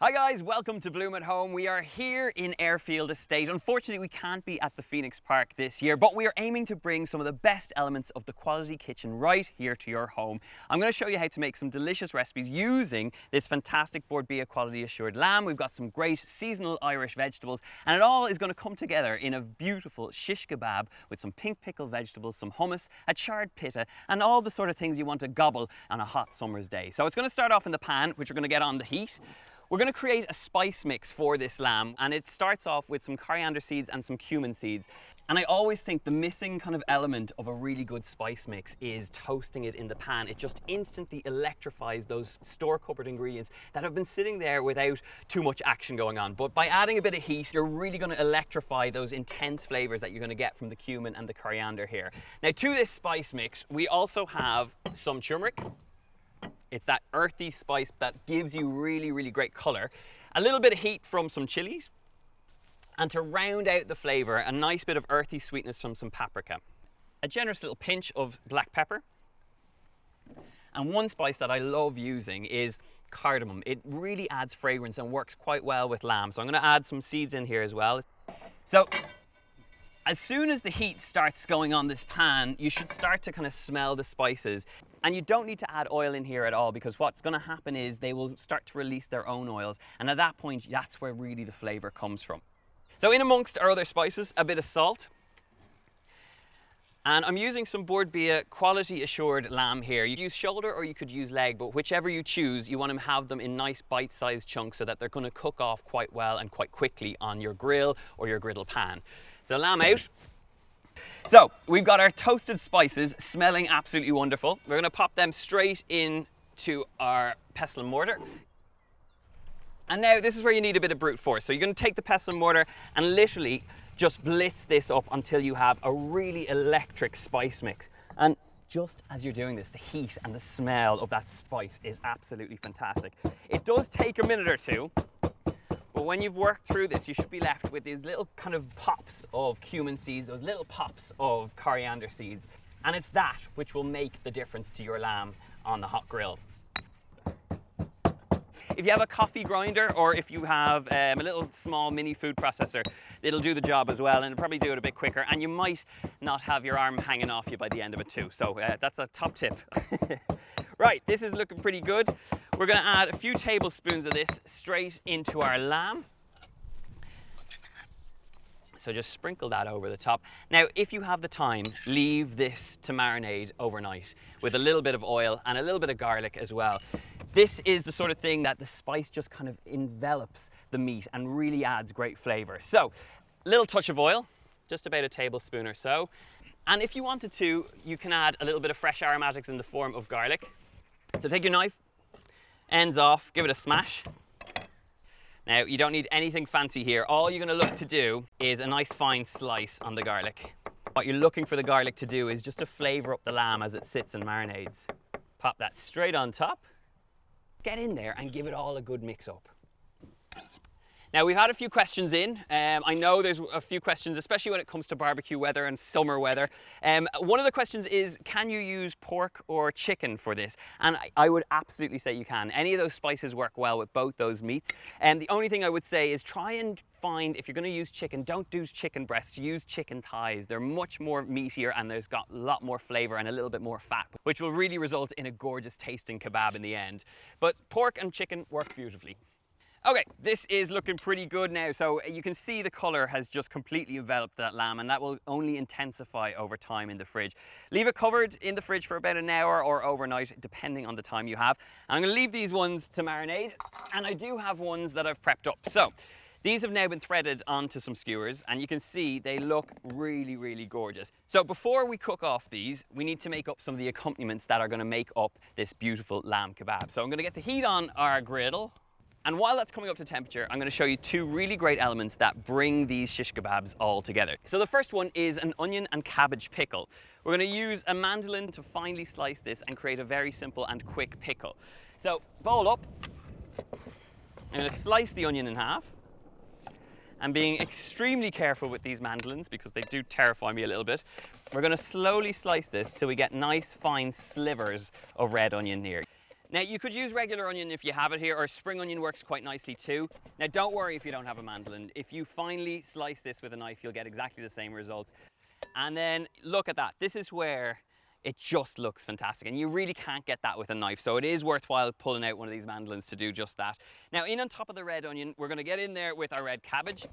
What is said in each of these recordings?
Hi guys, welcome to Bloom at Home. We are here in Airfield Estate. Unfortunately, we can't be at the Phoenix Park this year, but we are aiming to bring some of the best elements of the quality kitchen right here to your home. I'm going to show you how to make some delicious recipes using this fantastic Bord Bia quality assured lamb. We've got some great seasonal Irish vegetables, and it all is going to come together in a beautiful shish kebab with some pink pickle vegetables, some hummus, a charred pita, and all the sort of things you want to gobble on a hot summer's day. So it's going to start off in the pan, which we're going to get on the heat. We're going to create a spice mix for this lamb, and it starts off with some coriander seeds and some cumin seeds. And I always think the missing kind of element of a really good spice mix is toasting it in the pan. It just instantly electrifies those store cupboard ingredients that have been sitting there without too much action going on. But by adding a bit of heat, you're really going to electrify those intense flavors that you're going to get from the cumin and the coriander here. Now, to this spice mix, we also have some turmeric. It's that earthy spice that gives you really, really great color. A little bit of heat from some chilies. And to round out the flavor, a nice bit of earthy sweetness from some paprika. A generous little pinch of black pepper. And one spice that I love using is cardamom. It really adds fragrance and works quite well with lamb. So I'm going to add some seeds in here as well. So as soon as the heat starts going on this pan, you should start to kind of smell the spices. And you don't need to add oil in here at all, because what's going to happen is they will start to release their own oils. And at that point, that's where really the flavor comes from. So in amongst our other spices, a bit of salt. And I'm using some Bord Bia quality assured lamb here. You could use shoulder or you could use leg, but whichever you choose, you want to have them in nice bite-sized chunks so that they're going to cook off quite well and quite quickly on your grill or your griddle pan. So lamb out. So we've got our toasted spices smelling absolutely wonderful. We're going to pop them straight into our pestle and mortar. And now this is where you need a bit of brute force. So you're going to take the pestle and mortar and literally just blitz this up until you have a really electric spice mix. And just as you're doing this, the heat and the smell of that spice is absolutely fantastic. It does take a minute or two. But when you've worked through this, you should be left with these little kind of pops of cumin seeds, those little pops of coriander seeds. And it's that which will make the difference to your lamb on the hot grill. If you have a coffee grinder, or if you have a little small mini food processor, it'll do the job as well, and it'll probably do it a bit quicker. And you might not have your arm hanging off you by the end of it too. So that's a top tip. Right, this is looking pretty good. We're going to add a few tablespoons of this straight into our lamb. So just sprinkle that over the top. Now, if you have the time, leave this to marinate overnight with a little bit of oil and a little bit of garlic as well. This is the sort of thing that the spice just kind of envelops the meat and really adds great flavor. So, a little touch of oil, just about a tablespoon or so. And if you wanted to, you can add a little bit of fresh aromatics in the form of garlic. So take your knife, ends off, give it a smash. Now, you don't need anything fancy here. All you're going to look to do is a nice fine slice on the garlic. What you're looking for the garlic to do is just to flavor up the lamb as it sits and marinades. Pop that straight on top. Get in there and give it all a good mix up. Now, we've had a few questions in. I know there's a few questions, especially when it comes to barbecue weather and summer weather. One of the questions is, can you use pork or chicken for this? And I would absolutely say you can. Any of those spices work well with both those meats. And the only thing I would say is try and find, if you're going to use chicken, don't do chicken breasts, use chicken thighs. They're much more meatier and there's got a lot more flavor and a little bit more fat, which will really result in a gorgeous tasting kebab in the end. But pork and chicken work beautifully. Okay, this is looking pretty good now. So you can see the color has just completely enveloped that lamb, and that will only intensify over time in the fridge. Leave it covered in the fridge for about an hour or overnight, depending on the time you have. And I'm going to leave these ones to marinate, and I do have ones that I've prepped up. So these have now been threaded onto some skewers, and you can see they look really, really gorgeous. So before we cook off these, we need to make up some of the accompaniments that are going to make up this beautiful lamb kebab. So I'm going to get the heat on our griddle. And while that's coming up to temperature, I'm going to show you two really great elements that bring these shish kebabs all together. So the first one is an onion and cabbage pickle. We're going to use a mandolin to finely slice this and create a very simple and quick pickle. So bowl up. I'm going to slice the onion in half. And being extremely careful with these mandolins because they do terrify me a little bit, we're going to slowly slice this till we get nice fine slivers of red onion here. Now you could use regular onion if you have it here, or spring onion works quite nicely too. Now don't worry if you don't have a mandolin. If you finely slice this with a knife, you'll get exactly the same results. And then look at that. This is where it just looks fantastic, and you really can't get that with a knife, so it is worthwhile pulling out one of these mandolins to do just that. Now in on top of the red onion, we're going to get in there with our red cabbage.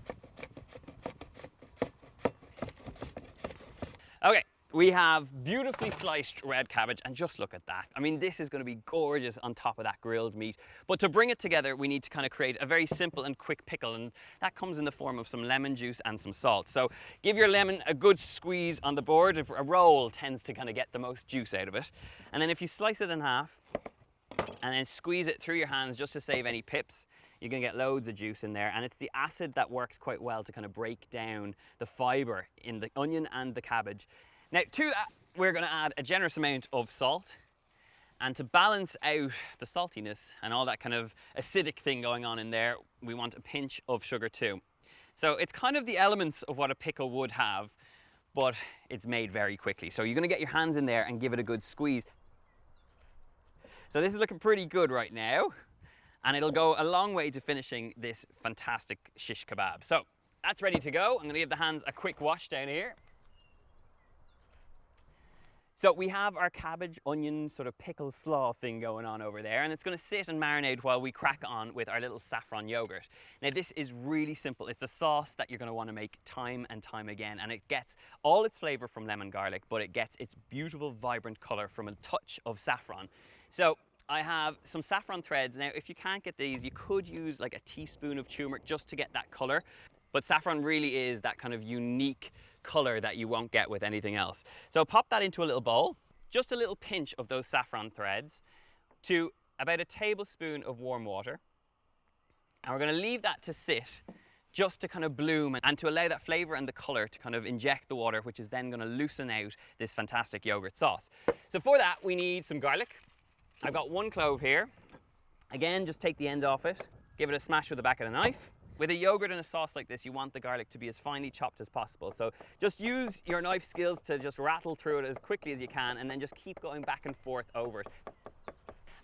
Okay, we have beautifully sliced red cabbage, and just look at that. I mean, this is going to be gorgeous on top of that grilled meat. But to bring it together, we need to kind of create a very simple and quick pickle, and that comes in the form of some lemon juice and some salt. So give your lemon a good squeeze on the board. A roll tends to kind of get the most juice out of it. And then if you slice it in half and then squeeze it through your hands just to save any pips, you're going to get loads of juice in there, and it's the acid that works quite well to kind of break down the fibre in the onion and the cabbage. Now to that, we're going to add a generous amount of salt, and to balance out the saltiness and all that kind of acidic thing going on in there, we want a pinch of sugar too. So it's kind of the elements of what a pickle would have, but it's made very quickly. So you're going to get your hands in there and give it a good squeeze. So this is looking pretty good right now, and it'll go a long way to finishing this fantastic shish kebab. So that's ready to go. I'm going to give the hands a quick wash down here. So we have our cabbage, onion, sort of pickle slaw thing going on over there, and it's going to sit and marinate while we crack on with our little saffron yogurt. Now this is really simple. It's a sauce that you're going to want to make time and time again, and it gets all its flavour from lemon garlic, but it gets its beautiful, vibrant colour from a touch of saffron. So I have some saffron threads. Now if you can't get these, you could use like a teaspoon of turmeric just to get that colour, but saffron really is that kind of unique colour that you won't get with anything else. So pop that into a little bowl, just a little pinch of those saffron threads to about a tablespoon of warm water, and we're going to leave that to sit just to kind of bloom and to allow that flavour and the colour to kind of inject the water, which is then going to loosen out this fantastic yogurt sauce. So for that we need some garlic. I've got one clove here. Again, just take the end off it, give it a smash with the back of the knife. With a yogurt and a sauce like this, you want the garlic to be as finely chopped as possible. So just use your knife skills to just rattle through it as quickly as you can, and then just keep going back and forth over it.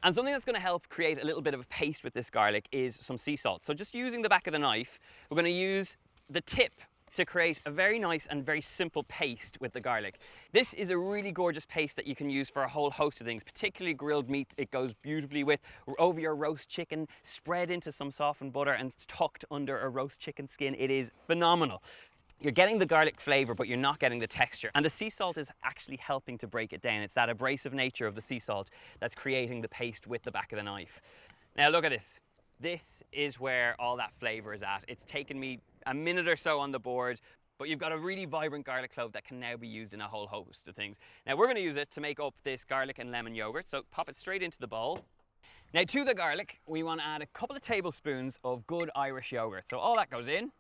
And something that's going to help create a little bit of a paste with this garlic is some sea salt. So just using the back of the knife, we're going to use the tip to create a very nice and very simple paste with the garlic. This is a really gorgeous paste that you can use for a whole host of things, particularly grilled meat. It goes beautifully with over your roast chicken, spread into some softened butter and tucked under a roast chicken skin. It is phenomenal. You're getting the garlic flavour, but you're not getting the texture. And the sea salt is actually helping to break it down. It's that abrasive nature of the sea salt that's creating the paste with the back of the knife. Now look at this. This is where all that flavour is at. It's taken me a minute or so on the board, but you've got a really vibrant garlic clove that can now be used in a whole host of things. Now we're going to use it to make up this garlic and lemon yogurt, so pop it straight into the bowl. Now to the garlic, we want to add a couple of tablespoons of good Irish yogurt. So all that goes in.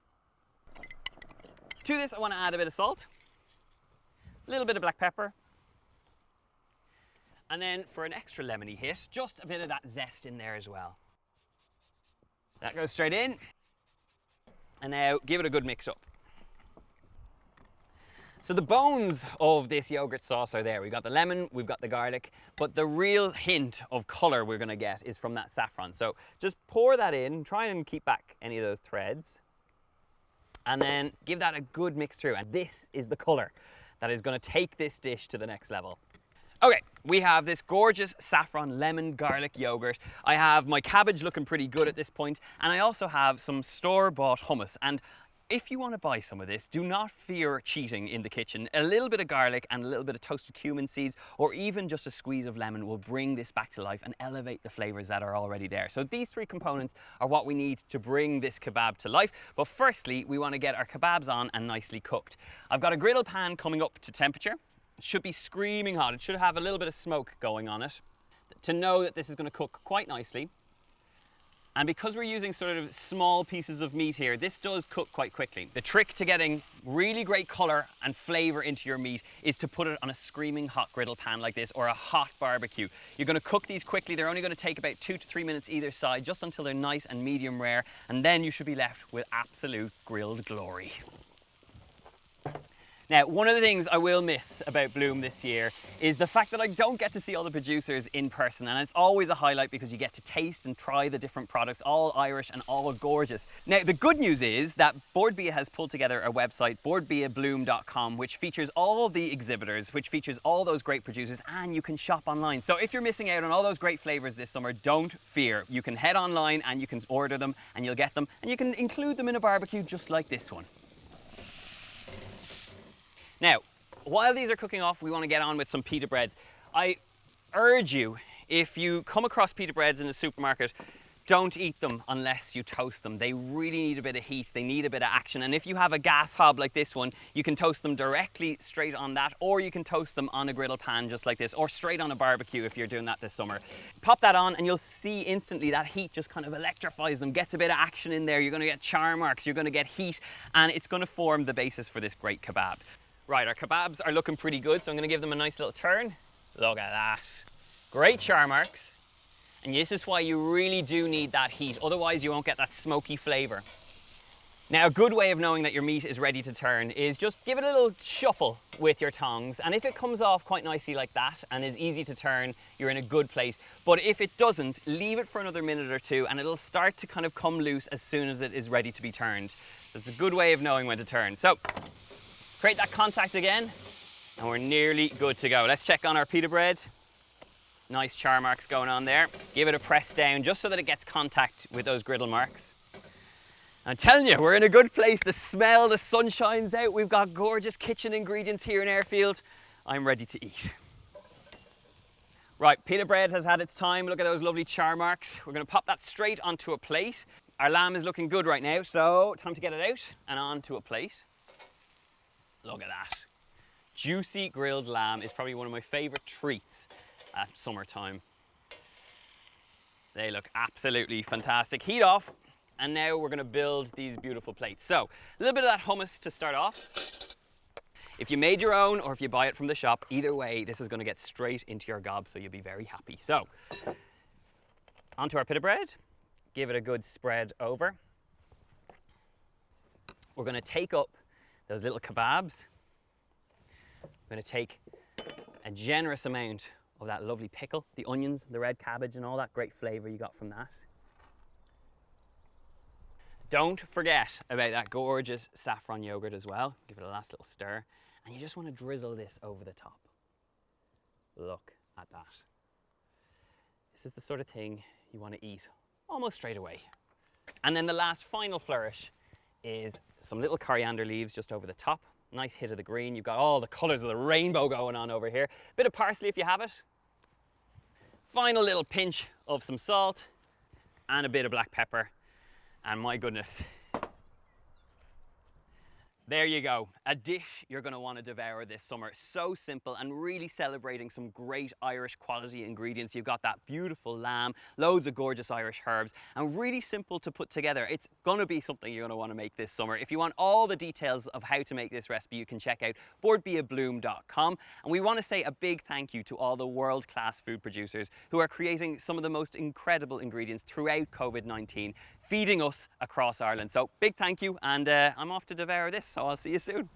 To this I want to add a bit of salt, a little bit of black pepper, and then for an extra lemony hit, just a bit of that zest in there as well. That goes straight in. And now give it a good mix up. So the bones of this yogurt sauce are there. We've got the lemon, we've got the garlic, but the real hint of colour we're going to get is from that saffron. So just pour that in, try and keep back any of those threads, and then give that a good mix through. And this is the colour that is going to take this dish to the next level. Okay, we have this gorgeous saffron lemon garlic yogurt. I have my cabbage looking pretty good at this point, and I also have some store-bought hummus. And if you want to buy some of this, do not fear cheating in the kitchen. A little bit of garlic and a little bit of toasted cumin seeds, or even just a squeeze of lemon, will bring this back to life and elevate the flavours that are already there. So these three components are what we need to bring this kebab to life. But firstly, we want to get our kebabs on and nicely cooked. I've got a griddle pan coming up to temperature. It should be screaming hot. It should have a little bit of smoke going on it to know that this is going to cook quite nicely. And because we're using sort of small pieces of meat here, this does cook quite quickly. The trick to getting really great colour and flavour into your meat is to put it on a screaming hot griddle pan like this, or a hot barbecue. You're going to cook these quickly. They're only going to take about 2 to 3 minutes either side, just until they're nice and medium rare, and then you should be left with absolute grilled glory. Now, one of the things I will miss about Bloom this year is the fact that I don't get to see all the producers in person, and it's always a highlight because you get to taste and try the different products, all Irish and all gorgeous. Now, the good news is that Board Bia has pulled together a website, boardbiabloom.com, which features all the exhibitors, which features all those great producers, and you can shop online. So if you're missing out on all those great flavors this summer, don't fear. You can head online and you can order them and you'll get them, and you can include them in a barbecue just like this one. Now, while these are cooking off, we want to get on with some pita breads. I urge you, if you come across pita breads in the supermarket, don't eat them unless you toast them. They really need a bit of heat, they need a bit of action. And if you have a gas hob like this one, you can toast them directly straight on that, or you can toast them on a griddle pan just like this, or straight on a barbecue if you're doing that this summer. Pop that on and you'll see instantly that heat just kind of electrifies them, gets a bit of action in there. You're going to get char marks, you're going to get heat, and it's going to form the basis for this great kebab. Right, our kebabs are looking pretty good, so I'm going to give them a nice little turn. Look at that. Great char marks. And this is why you really do need that heat, otherwise you won't get that smoky flavour. Now, a good way of knowing that your meat is ready to turn is just give it a little shuffle with your tongs, and if it comes off quite nicely like that and is easy to turn, you're in a good place. But if it doesn't, leave it for another minute or two and it'll start to kind of come loose as soon as it is ready to be turned. That's a good way of knowing when to turn. So, create that contact again, and we're nearly good to go. Let's check on our pita bread. Nice char marks going on there. Give it a press down just so that it gets contact with those griddle marks. I'm telling you, we're in a good place. The smell, the sun shines out. We've got gorgeous kitchen ingredients here in Airfield. I'm ready to eat. Right, pita bread has had its time. Look at those lovely char marks. We're going to pop that straight onto a plate. Our lamb is looking good right now, so time to get it out and onto a plate. Look at that. Juicy grilled lamb is probably one of my favourite treats at summertime. They look absolutely fantastic. Heat off, and now we're going to build these beautiful plates. So, a little bit of that hummus to start off. If you made your own or if you buy it from the shop, either way, this is going to get straight into your gob, so you'll be very happy. So, onto our pita bread. Give it a good spread over. We're going to take up those little kebabs. We're going to take a generous amount of that lovely pickle, the onions, the red cabbage, and all that great flavour you got from that. Don't forget about that gorgeous saffron yogurt as well. Give it a last little stir. And you just want to drizzle this over the top. Look at that. This is the sort of thing you want to eat almost straight away. And then the last final flourish is some little coriander leaves just over the top. Nice hit of the green. You've got all the colours of the rainbow going on over here. Bit of parsley if you have it. Final little pinch of some salt and a bit of black pepper. And my goodness, there you go. A dish you're going to want to devour this summer. So simple and really celebrating some great Irish quality ingredients. You've got that beautiful lamb, loads of gorgeous Irish herbs, and really simple to put together. It's going to be something you're going to want to make this summer. If you want all the details of how to make this recipe, you can check out boardbiabloom.com. And we want to say a big thank you to all the world-class food producers who are creating some of the most incredible ingredients throughout COVID-19, feeding us across Ireland. So big thank you, and I'm off to devour this. So I'll see you soon.